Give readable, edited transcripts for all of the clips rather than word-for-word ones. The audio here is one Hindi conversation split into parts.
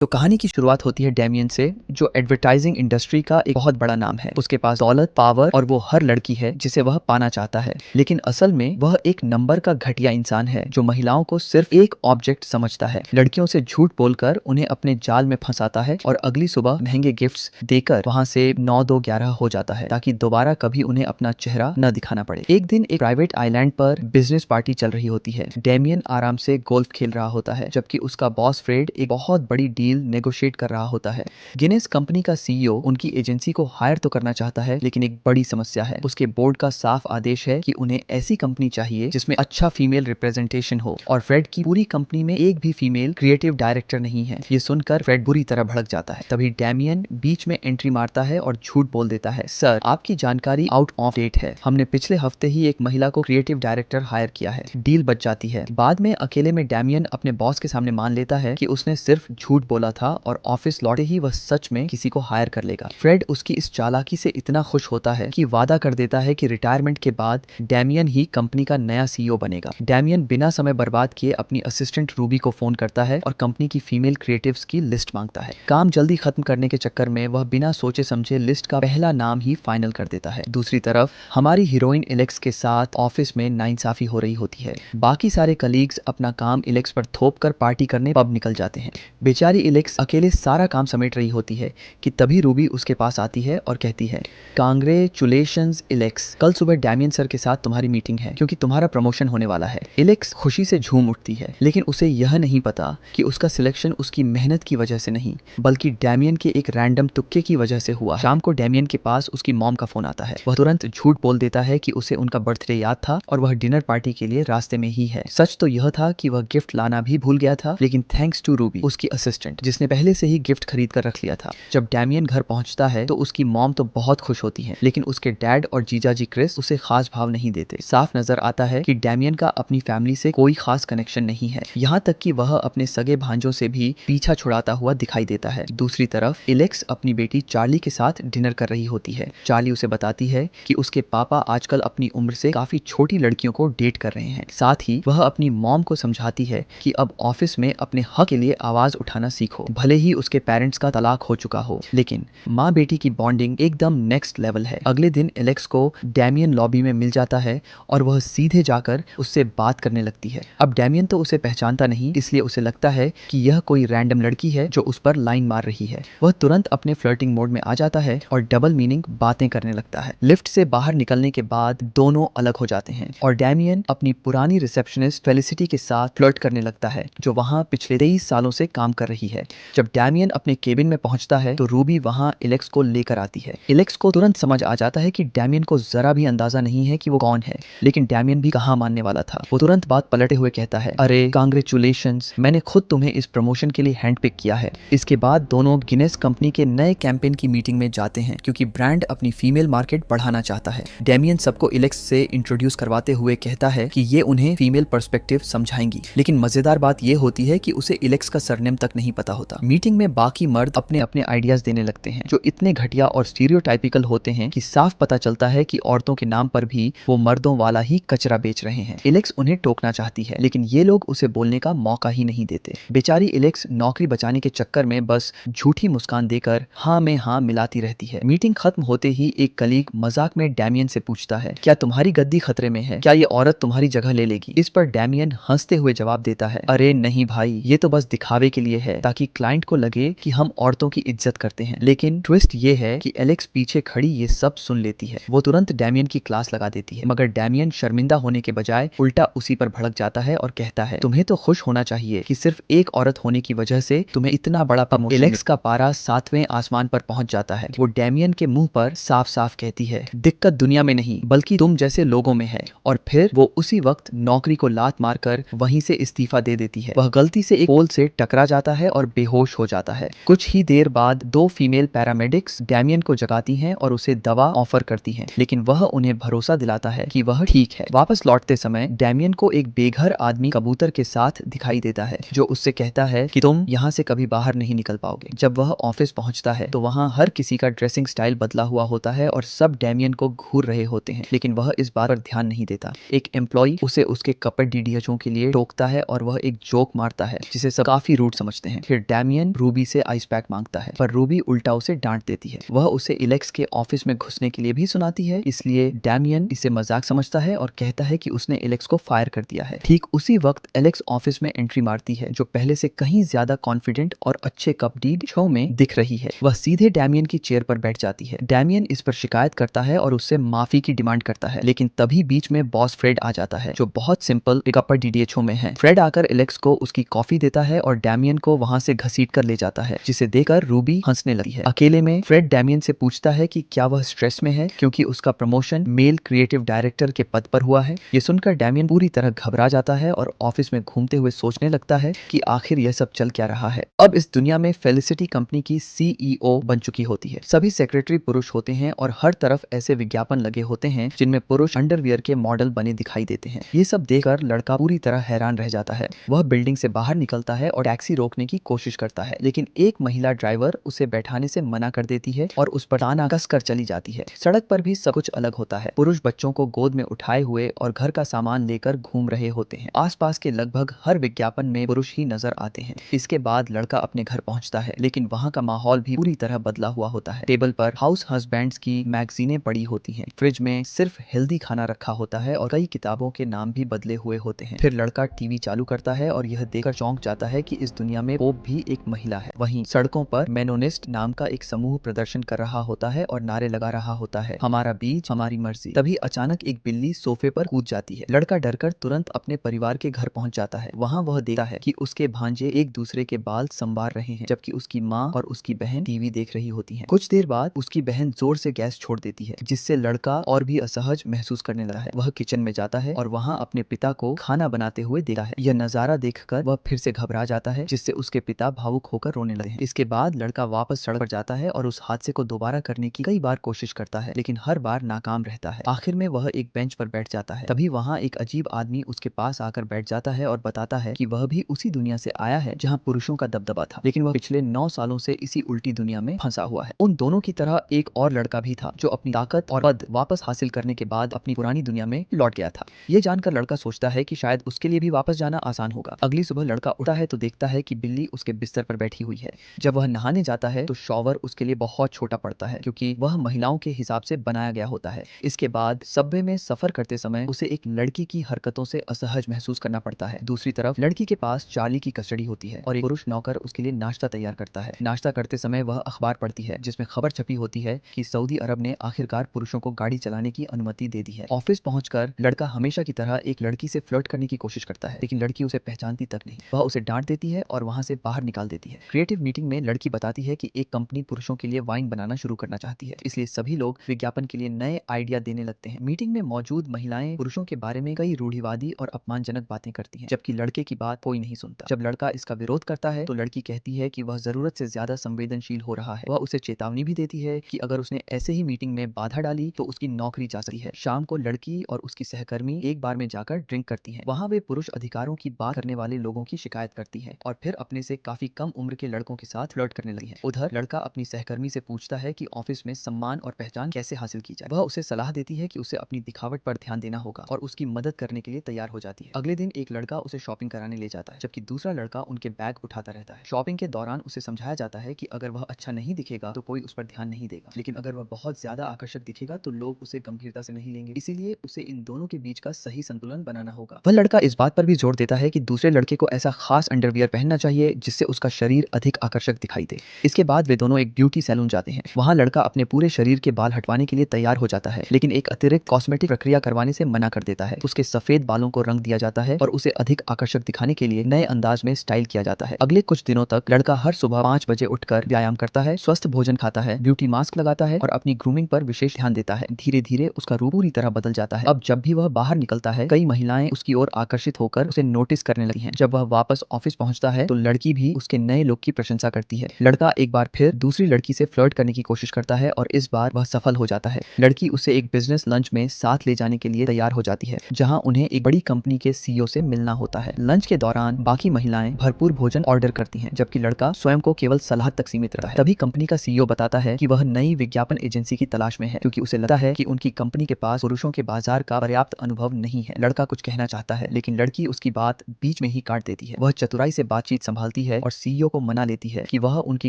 तो कहानी की शुरुआत होती है डैमियन से, जो एडवर्टाइजिंग इंडस्ट्री का एक बहुत बड़ा नाम है। उसके पास दौलत, पावर और वो हर लड़की है जिसे वह पाना चाहता है। लेकिन असल में वह एक नंबर का घटिया इंसान है जो महिलाओं को सिर्फ एक ऑब्जेक्ट समझता है। लड़कियों से झूठ बोलकर उन्हें अपने जाल में फंसाता है और अगली सुबह महंगे गिफ्ट्स देकर वहां से 9 2 11 हो जाता है ताकि दोबारा कभी उन्हें अपना चेहरा न दिखाना पड़े। एक दिन एक प्राइवेट आइलैंड पर बिजनेस पार्टी चल रही होती है। डैमियन आराम से गोल्फ खेल रहा होता है जबकि उसका बॉस फ्रेड एक बहुत बड़ी डील नेगोशिएट कर रहा होता है। गिनेस कंपनी का सीईओ उनकी एजेंसी को हायर तो करना चाहता है, लेकिन एक बड़ी समस्या है। उसके बोर्ड का साफ आदेश है कि उन्हें ऐसी कंपनी चाहिए जिसमें अच्छा फीमेल रिप्रेजेंटेशन हो, और फ्रेड की पूरी कंपनी में एक भी फीमेल क्रिएटिव डायरेक्टर नहीं है। ये सुनकर फ्रेड बुरी तरह भड़क जाता है। तभी डैमियन बीच में एंट्री मारता है और झूठ बोल देता है, सर आपकी जानकारी आउट ऑफ डेट है, हमने पिछले हफ्ते ही एक महिला को क्रिएटिव डायरेक्टर हायर किया है। डील बच जाती है। बाद में अकेले में डैमियन अपने बॉस के सामने मान लेता है कि उसने सिर्फ झूठ बोला था और ऑफिस लौटे ही वह सच में किसी को हायर कर लेगा। फ्रेड उसकी इस चालाकी से इतना खुश होता है कि वादा कर देता है कि रिटायरमेंट के बाद डैमियन ही कंपनी का नया सीईओ बनेगा। डैमियन बिना समय बर्बाद किए अपनी असिस्टेंट रूबी को फोन करता है और कंपनी की फीमेल क्रिएटिव्स की लिस्ट मांगता है। काम जल्दी खत्म करने के चक्कर में वह बिना सोचे समझे लिस्ट का पहला नाम ही फाइनल कर देता है। दूसरी तरफ हमारी हीरोइन एलेक्स के साथ ऑफिस में नाइंसाफी हो रही होती है। बाकी सारे कलीग्स अपना काम एलेक्स पर थोप कर पार्टी करने पब निकल जाते हैं। बेचारी एलेक्स अकेले सारा काम समेट रही होती है कि तभी रूबी उसके पास आती है और कहती है, कांग्रेचुलेशंस एलेक्स, कल सुबह डैमियन सर के साथ तुम्हारी मीटिंग है क्योंकि तुम्हारा प्रमोशन होने वाला है। एलेक्स खुशी से झूम उठती है, लेकिन उसे यह नहीं पता कि उसका सिलेक्शन उसकी मेहनत की वजह से नहीं बल्कि डैमियन के एक रैंडम तुक्के की वजह से हुआ। शाम को डैमियन के पास उसकी मॉम का फोन आता है। वह तुरंत झूठ बोल देता है कि उसे उनका बर्थडे याद था और वह डिनर पार्टी के लिए रास्ते में ही है। सच तो यह था कि वह गिफ्ट लाना भी भूल गया था, लेकिन थैंक्स टू रूबी, उसकी असिस्टेंट, जिसने पहले से ही गिफ्ट खरीद कर रख लिया था। जब डैमियन घर पहुंचता है तो उसकी मॉम तो बहुत खुश होती है, लेकिन उसके डैड और जीजाजी क्रिस उसे खास भाव नहीं देते। साफ नजर आता है कि डैमियन का अपनी फैमिली से कोई खास कनेक्शन नहीं है, यहाँ तक कि वह अपने सगे भांजों से भी पीछा छुड़ाता हुआ दिखाई देता है। दूसरी तरफ एलेक्स अपनी बेटी चार्ली के साथ डिनर कर रही होती है। चार्ली उसे बताती है कि उसके पापा आजकल अपनी उम्र से काफी छोटी लड़कियों को डेट कर रहे हैं। साथ ही वह अपनी मॉम को समझाती है कि अब ऑफिस में अपने हक के लिए आवाज उठाना सीखो, भले ही उसके पेरेंट्स का तलाक हो चुका हो। लेकिन माँ बेटी की बॉन्डिंग एकदम नेक्स्ट लेवल है। अगले दिन एलेक्स को डैमियन लॉबी में मिल जाता है और वह सीधे जाकर उससे बात करने लगती है। अब डैमियन तो उसे पहचानता नहीं, इसलिए उसे लगता है कि यह कोई रैंडम लड़की है जो उस पर लाइन मार रही है। वह तुरंत अपने फ्लर्टिंग मोड में आ जाता है और डबल मीनिंग बातें करने लगता है। लिफ्ट से बाहर निकलने के बाद दोनों अलग हो जाते हैं और डैमियन अपनी पुरानी रिसेप्शनिस्ट फेलिसिटी के साथ फ्लर्ट करने लगता है, जो वहां पिछले 23 सालों से काम कर रही है। जब डैमियन अपने केबिन में पहुंचता है तो रूबी वहां एलेक्स को लेकर आती है। एलेक्स को तुरंत समझ आ जाता है कि डैमियन को जरा भी अंदाजा नहीं है कि वो कौन है, लेकिन डैमियन भी कहां मानने वाला था। वो तुरंत बात पलटे हुए कहता है, अरे कांग्रेचुलेशंस, मैंने खुद तुम्हें इस प्रमोशन के लिए हैंड पिक किया है। इसके बाद दोनों गिनेस कंपनी के नए कैंपेन की मीटिंग में जाते हैं क्योंकि ब्रांड अपनी फीमेल मार्केट बढ़ाना चाहता है। डैमियन सबको एलेक्स से इंट्रोड्यूस करवाते हुए कहता है कि ये उन्हें फीमेल पर्सपेक्टिव समझाएंगी, लेकिन मजेदार बात ये होती है कि उसे एलेक्स का सरनेम तक नहीं पता होता। मीटिंग में बाकी मर्द अपने अपने आइडियाज देने लगते हैं जो इतने घटिया और स्टीरियोटाइपिकल होते हैं कि साफ पता चलता है कि औरतों के नाम पर भी वो मर्दों वाला ही कचरा बेच रहे हैं। एलेक्स उन्हें टोकना चाहती है, लेकिन ये लोग उसे बोलने का मौका ही नहीं देते। बेचारी एलेक्स नौकरी बचाने के चक्कर में बस झूठी मुस्कान देकर हाँ में हाँ मिलाती रहती है। मीटिंग खत्म होते ही एक कलीग मजाक में डैमियन से पूछता है, क्या तुम्हारी गद्दी खतरे में है? क्या ये औरत तुम्हारी जगह ले लेगी? इस पर डैमियन हंसते हुए जवाब देता है, अरे नहीं भाई, ये तो बस दिखावे के लिए है ताकि क्लाइंट को लगे कि हम औरतों की इज्जत करते हैं। लेकिन ट्विस्ट ये है कि एलेक्स पीछे खड़ी ये सब सुन लेती है। वो तुरंत डैमियन की क्लास लगा देती है, मगर डैमियन शर्मिंदा होने के बजाय उल्टा उसी पर भड़क जाता है और कहता है, तुम्हें तो खुश होना चाहिए कि सिर्फ एक औरत होने की वजह से तुम्हें इतना बड़ा प्रमोशन। एलेक्स का पारा 7वें आसमान पर पहुंच जाता है। वो डैमियन के मुंह पर साफ साफ कहती है, दिक्कत दुनिया में नहीं बल्कि तुम जैसे लोगों में है। और फिर वो उसी वक्त नौकरी को लात मारकर वहीं से इस्तीफा दे देती है। वह गलती से एक पोल से टकरा जाता है और बेहोश हो जाता है। कुछ ही देर बाद 2 फीमेल पैरामेडिक्स डैमियन को जगाती हैं और उसे दवा ऑफर करती हैं, लेकिन वह उन्हें भरोसा दिलाता है कि वह ठीक है। वापस लौटते समय डैमियन को एक बेघर आदमी कबूतर के साथ दिखाई देता है जो उससे कहता है कि तुम यहाँ से कभी बाहर नहीं निकल पाओगे। जब वह ऑफिस पहुंचता है तो वहाँ हर किसी का ड्रेसिंग स्टाइल बदला हुआ होता है और सब डैमियन को घूर रहे होते हैं, लेकिन वह इस बात पर ध्यान नहीं देता। एक एम्प्लॉय उसे उसके कपड़े डीडीएचओ के लिए टोकता है और वह एक जोक मारता है जिसे सब काफी रूड समझते हैं। फिर डैमियन रूबी से आइस पैक मांगता है, पर रूबी उल्टा उसे डांट देती है। वह उसे एलेक्स के ऑफिस में घुसने के लिए भी सुनाती है, इसलिए डैमियन इसे मजाक समझता है और कहता है कि उसने एलेक्स को फायर कर दिया है। ठीक उसी वक्त एलेक्स ऑफिस में एंट्री मारती है, जो पहले से कहीं ज्यादा कॉन्फिडेंट और अच्छे कपड़ी शो में दिख रही है। वह सीधे डैमियन की चेयर पर बैठ जाती है। डैमियन इस पर शिकायत करता है और उससे माफी की डिमांड करता है, लेकिन तभी बीच में बॉस फ्रेड आ जाता है, जो बहुत सिंपल पिकअप पर डीडीएचओ में है। फ्रेड आकर एलेक्स को उसकी कॉफी देता है और डैमियन को वहां से घसीट कर ले जाता है, जिसे देखकर रूबी हंसने लगती है। अकेले में फ्रेड डैमियन से पूछता है कि क्या वह स्ट्रेस में है क्योंकि उसका प्रमोशन मेल क्रिएटिव डायरेक्टर के पद पर हुआ है। ये सुनकर डैमियन पूरी तरह घबरा जाता है और ऑफिस में घूमते हुए सोचने लगता है कि आखिर यह सब चल क्या रहा है। अब इस दुनिया में फेलिसिटी कंपनी की सीईओ बन चुकी होती है। सभी सेक्रेटरी पुरुष होते हैं और हर तरफ ऐसे विज्ञापन लगे होते हैं जिनमें पुरुष अंडरवियर के मॉडल बने दिखाई देते हैं। ये सब देखकर लड़का पूरी तरह हैरान रह जाता है। वह बिल्डिंग से बाहर निकलता है और टैक्सी रोकने की कोशिश करता है, लेकिन एक महिला ड्राइवर उसे बैठाने से मना कर देती है और उस पर ताना कसकर चली जाती है। सड़क पर भी सब कुछ अलग होता है। पुरुष बच्चों को गोद में उठाए हुए और घर का सामान लेकर घूम रहे होते हैं। आसपास के लगभग हर विज्ञापन में पुरुष ही नजर आते हैं। इसके बाद लड़का अपने घर पहुंचता है, लेकिन वहां का माहौल भी पूरी तरह बदला हुआ होता है। टेबल पर हाउस हस्बैंड्स की मैगजीनें पड़ी होती हैं। फ्रिज में सिर्फ हेल्दी खाना रखा होता है और कई किताबों के नाम भी बदले हुए होते हैं। फिर लड़का टीवी चालू करता है और यह देखकर चौंक जाता है कि इस दुनिया में पोप भी एक महिला है। वहीं सड़कों पर मेनोनिस्ट नाम का एक समूह प्रदर्शन कर रहा होता है और नारे लगा रहा होता है, हमारा बीच हमारी मर्जी। तभी अचानक एक बिल्ली सोफे पर कूद जाती है। लड़का डरकर तुरंत अपने परिवार के घर पहुंच जाता है। वहां वह देखता है कि उसके भांजे एक दूसरे के बाल संवार रहे हैं, जबकि उसकी माँ और उसकी बहन टीवी देख रही होती हैं। कुछ देर बाद उसकी बहन जोर से गैस छोड़ देती है, जिससे लड़का और भी असहज महसूस करने लगा है। वह किचन में जाता है और वहां अपने पिता को खाना बनाते हुए देखता है। यह नजारा देखकर वह फिर से घबरा जाता है, जिससे उसके पिता भावुक होकर रोने लगे हैं। इसके बाद लड़का वापस सड़क पर जाता है और उस हादसे को दोबारा करने की कई बार कोशिश करता है, लेकिन हर बार नाकाम रहता है। आखिर में वह एक बेंच पर बैठ जाता है। तभी वहां एक अजीब आदमी उसके पास आकर बैठ जाता है और बताता है कि वह भी उसी दुनिया से आया है जहां पुरुषों का दबदबा था, लेकिन वह पिछले 9 सालों से इसी उल्टी दुनिया में फंसा हुआ है। उन दोनों की तरह एक और लड़का भी था, जो अपनी ताकत और पद वापस हासिल करने के बाद अपनी पुरानी दुनिया में लौट गया था। ये जानकर लड़का सोचता है कि शायद उसके लिए भी वापस जाना आसान होगा। अगली सुबह लड़का उठा है तो देखता है कि बिल्ली उसके बिस्तर पर बैठी हुई है। जब वह नहाने जाता है तो शॉवर उसके लिए बहुत छोटा पड़ता है, क्योंकि वह महिलाओं के हिसाब से बनाया गया होता है। इसके बाद सबवे में सफर करते समय उसे एक लड़की की हरकतों से असहज महसूस करना पड़ता है। दूसरी तरफ लड़की के पास चार्ली की कस्टडी होती है और एक पुरुष नौकर उसके लिए नाश्ता तैयार करता है। नाश्ता करते समय वह अखबार पढ़ती है, जिसमें खबर छपी होती है कि सऊदी अरब ने आखिरकार पुरुषों को गाड़ी चलाने की अनुमति दे दी है। ऑफिस पहुंचकर लड़का हमेशा की तरह एक लड़की से फ्लर्ट करने की कोशिश करता है, लेकिन लड़की उसे पहचानती तक नहीं। वह उसे डांट देती है और वहां से बाहर निकाल देती है। क्रिएटिव मीटिंग में लड़की बताती है कि एक कंपनी पुरुषों के लिए वाइन बनाना शुरू करना चाहती है, इसलिए सभी लोग विज्ञापन के लिए नए आइडिया देने लगते हैं। मीटिंग में मौजूद महिलाएं पुरुषों के बारे में कई रूढ़िवादी और अपमानजनक बातें करती हैं, जबकि लड़के की बात कोई नहीं सुनता। जब लड़का इसका विरोध करता है तो लड़की कहती है कि वह जरूरत से ज्यादा संवेदनशील हो रहा है। वह उसे चेतावनी भी देती है कि अगर उसने ऐसे ही मीटिंग में बाधा डाली तो उसकी नौकरी जा सकती है। शाम को लड़की और उसकी सहकर्मी एक बार में जाकर ड्रिंक करती हैं। वहां वे पुरुष अधिकारों की बात करने वाले लोगों की शिकायत करती है और फिर अपने से काफी कम उम्र के लड़कों के साथ फ्लर्ट करने लगी है। उधर लड़का अपनी सहकर्मी से पूछता है कि ऑफिस में सम्मान और पहचान कैसे हासिल की जाए। वह उसे सलाह देती है कि उसे अपनी दिखावट पर ध्यान देना होगा और उसकी मदद करने के लिए तैयार हो जाती है। अगले दिन एक लड़का उसे शॉपिंग कराने ले जाता है, जबकि दूसरा लड़का उनके बैग उठाता रहता है। शॉपिंग के दौरान उसे समझाया जाता है कि अगर वह अच्छा नहीं दिखेगा तो कोई उस पर ध्यान नहीं देगा, लेकिन अगर वह बहुत ज्यादा आकर्षक दिखेगा तो लोग उसे गंभीरता से नहीं लेंगे। इसीलिए उसे इन दोनों के बीच का सही संतुलन बनाना होगा। वह लड़का इस बात पर भी जोर देता है कि दूसरे लड़के को ऐसा खास अंडरवियर पहनना चाहिए जिससे उसका शरीर अधिक आकर्षक दिखाई दे। इसके बाद वे दोनों एक ब्यूटी सैलून जाते हैं। वहां लड़का अपने पूरे शरीर के बाल हटवाने के लिए तैयार हो जाता है, लेकिन एक अतिरिक्त कॉस्मेटिक प्रक्रिया करवाने से मना कर देता है। उसके सफेद बालों को रंग दिया जाता है और उसे अधिक आकर्षक दिखाने के लिए नए अंदाज में स्टाइल किया जाता है। अगले कुछ दिनों तक लड़का हर सुबह 5 बजे उठकर व्यायाम करता है, स्वस्थ भोजन खाता है, ब्यूटी मास्क लगाता है और अपनी ग्रूमिंग पर विशेष ध्यान देता है। धीरे धीरे उसका रूप पूरी तरह बदल जाता है। अब जब भी वह बाहर निकलता है कई महिलाएं उसकी ओर आकर्षित होकर उसे नोटिस करने लगी हैं। जब वह वापस ऑफिस पहुंचता है तो लड़की भी उसके नए लुक की प्रशंसा करती है। लड़का एक बार फिर दूसरी लड़की से फ्लर्ट करने की कोशिश करता है और इस बार वह सफल हो जाता है। लड़की उसे एक बिजनेस लंच में साथ ले जाने के लिए तैयार हो जाती है, जहां उन्हें एक बड़ी कंपनी के सीईओ से मिलना होता है। लंच के दौरान बाकी महिलाएं भरपूर भोजन ऑर्डर करती हैं, जबकि लड़का स्वयं को केवल सलाह तक सीमित रहता है। तभी कंपनी का सीईओ बताता है कि वह नई विज्ञापन एजेंसी की तलाश में है, क्योंकि उसे लगता है कि उनकी कंपनी के पास पुरुषों के बाजार का पर्याप्त अनुभव नहीं है। लड़का कुछ कहना चाहता है, लेकिन लड़की उसकी बात बीच में ही काट देती है। वह चतुराई से बातचीत संभालती होती है और सीईओ को मना लेती है कि वह उनकी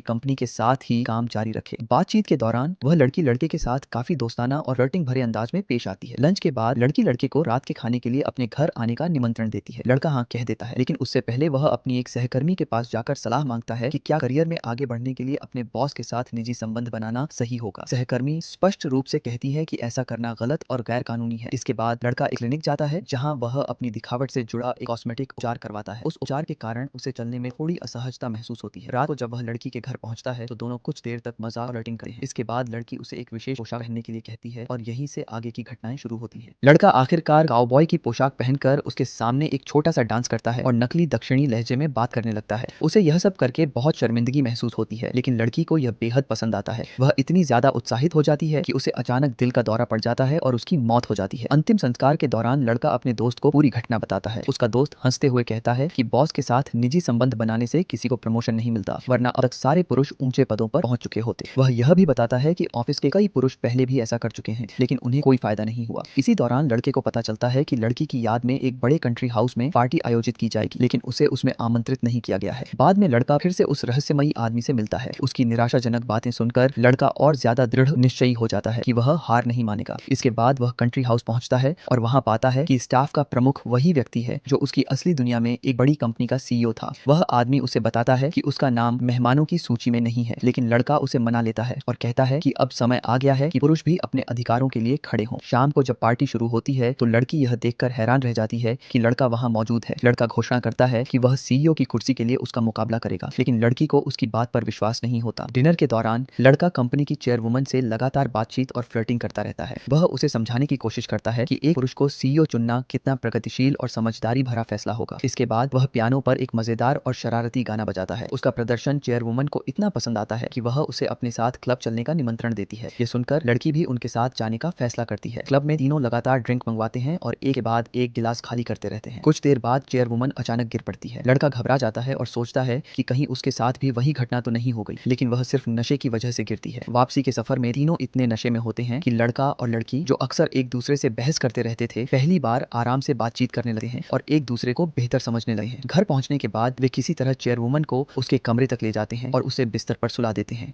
कंपनी के साथ ही काम जारी रखे। बातचीत के दौरान वह लड़की लड़के के साथ काफी दोस्ताना और फ्लर्टिंग भरे अंदाज में पेश आती है। लंच के बाद लड़की लड़के को रात के खाने के लिए अपने घर आने का निमंत्रण देती है। लड़का हाँ कह देता है, लेकिन उससे पहले वह अपनी एक सहकर्मी के पास जाकर सलाह मांगता है कि क्या करियर में आगे बढ़ने के लिए अपने बॉस के साथ निजी संबंध बनाना सही होगा। सहकर्मी स्पष्ट रूप से कहती है कि ऐसा करना गलत और गैर कानूनी है। इसके बाद लड़का एक क्लिनिक जाता है जहां वह अपनी दिखावट से जुड़ा एक कॉस्मेटिक उपचार करवाता है। उस उपचार के कारण उसे चलने में थोड़ी असहजता महसूस होती है। रात को जब वह लड़की के घर पहुंचता है तो दोनों कुछ देर तक मजाक और फ्लर्टिंग करते हैं। इसके बाद लड़की उसे एक विशेष पोशाक पहनने के लिए कहती है और यहीं से आगे की घटनाएं शुरू होती हैं। लड़का आखिरकार काउबॉय की पोशाक पहनकर उसके सामने एक छोटा सा डांस करता है और नकली दक्षिणी लहजे में बात करने लगता है। उसे यह सब करके बहुत शर्मिंदगी महसूस होती है, लेकिन लड़की को यह बेहद पसंद आता है। वह इतनी ज्यादा उत्साहित हो जाती है कि उसे अचानक दिल का दौरा पड़ जाता है और उसकी मौत हो जाती है। अंतिम संस्कार के दौरान लड़का अपने दोस्त को पूरी घटना बताता है। उसका दोस्त हंसते हुए कहता है कि बॉस के साथ निजी संबंध बनाने से किसी को प्रमोशन नहीं मिलता, वरना अब तक सारे पुरुष ऊंचे पदों पर पहुंच चुके होते। वह यह भी बताता है कि ऑफिस के कई पुरुष पहले भी ऐसा कर चुके हैं, लेकिन उन्हें कोई फायदा नहीं हुआ। इसी दौरान लड़के को पता चलता है कि लड़की की याद में एक बड़े कंट्री हाउस में पार्टी आयोजित की जाएगी, लेकिन उसे उसमें आमंत्रित नहीं किया गया है। बाद में लड़का फिर से उस रहस्यमयी आदमी से मिलता है। उसकी निराशाजनक बातें सुनकर लड़का और ज्यादा दृढ़ निश्चयी हो जाता है कि वह हार नहीं मानेगा। इसके बाद वह कंट्री हाउस पहुंचता है और वहां पाता है कि स्टाफ का प्रमुख वही व्यक्ति है जो उसकी असली दुनिया में एक बड़ी कंपनी का सीईओ था। वह आदमी उसे बताता है कि उसका नाम मेहमानों की सूची में नहीं है, लेकिन लड़का उसे मना लेता है और कहता है कि अब समय आ गया है कि पुरुष भी अपने अधिकारों के लिए खड़े हों। शाम को जब पार्टी शुरू होती है तो लड़की यह देखकर हैरान रह जाती है कि लड़का वहां मौजूद है। लड़का घोषणा करता है कि वह सीईओ की कुर्सी के लिए उसका मुकाबला करेगा, लेकिन लड़की को उसकी बात पर विश्वास नहीं होता। डिनर के दौरान लड़का कंपनी की चेयरवुमन से लगातार बातचीत और फ्लर्टिंग करता रहता है। वह उसे समझाने की कोशिश करता है कि एक पुरुष को सीईओ चुनना कितना प्रगतिशील और समझदारी भरा फैसला होगा। इसके बाद वह पियानो पर एक मजेदार और शरारती गाना बजाता है। उसका प्रदर्शन चेयरवुमन को इतना पसंद आता है कि वह उसे अपने साथ क्लब चलने का निमंत्रण देती है। ये सुनकर लड़की भी उनके साथ जाने का फैसला करती है। क्लब में तीनों लगातार ड्रिंक मंगवाते हैं और एक के बाद एक गिलास खाली करते रहते हैं। कुछ देर बाद चेयरवुमन अचानक गिर पड़ती है। लड़का घबरा जाता है और सोचता है कि कहीं उसके साथ भी वही घटना तो नहीं हो गई, लेकिन वह सिर्फ नशे की वजह से गिरती है। वापसी के सफर में तीनों इतने नशे में होते हैं कि लड़का और लड़की, जो अक्सर एक दूसरे से बहस करते रहते थे, पहली बार आराम से बातचीत करने लगे हैं और एक दूसरे को बेहतर समझने लगे हैं। घर पहुंचने के बाद वे किसी तरह चेयरवुमन को उसके कमरे तक ले जाते हैं और उसे बिस्तर पर सुला देते हैं।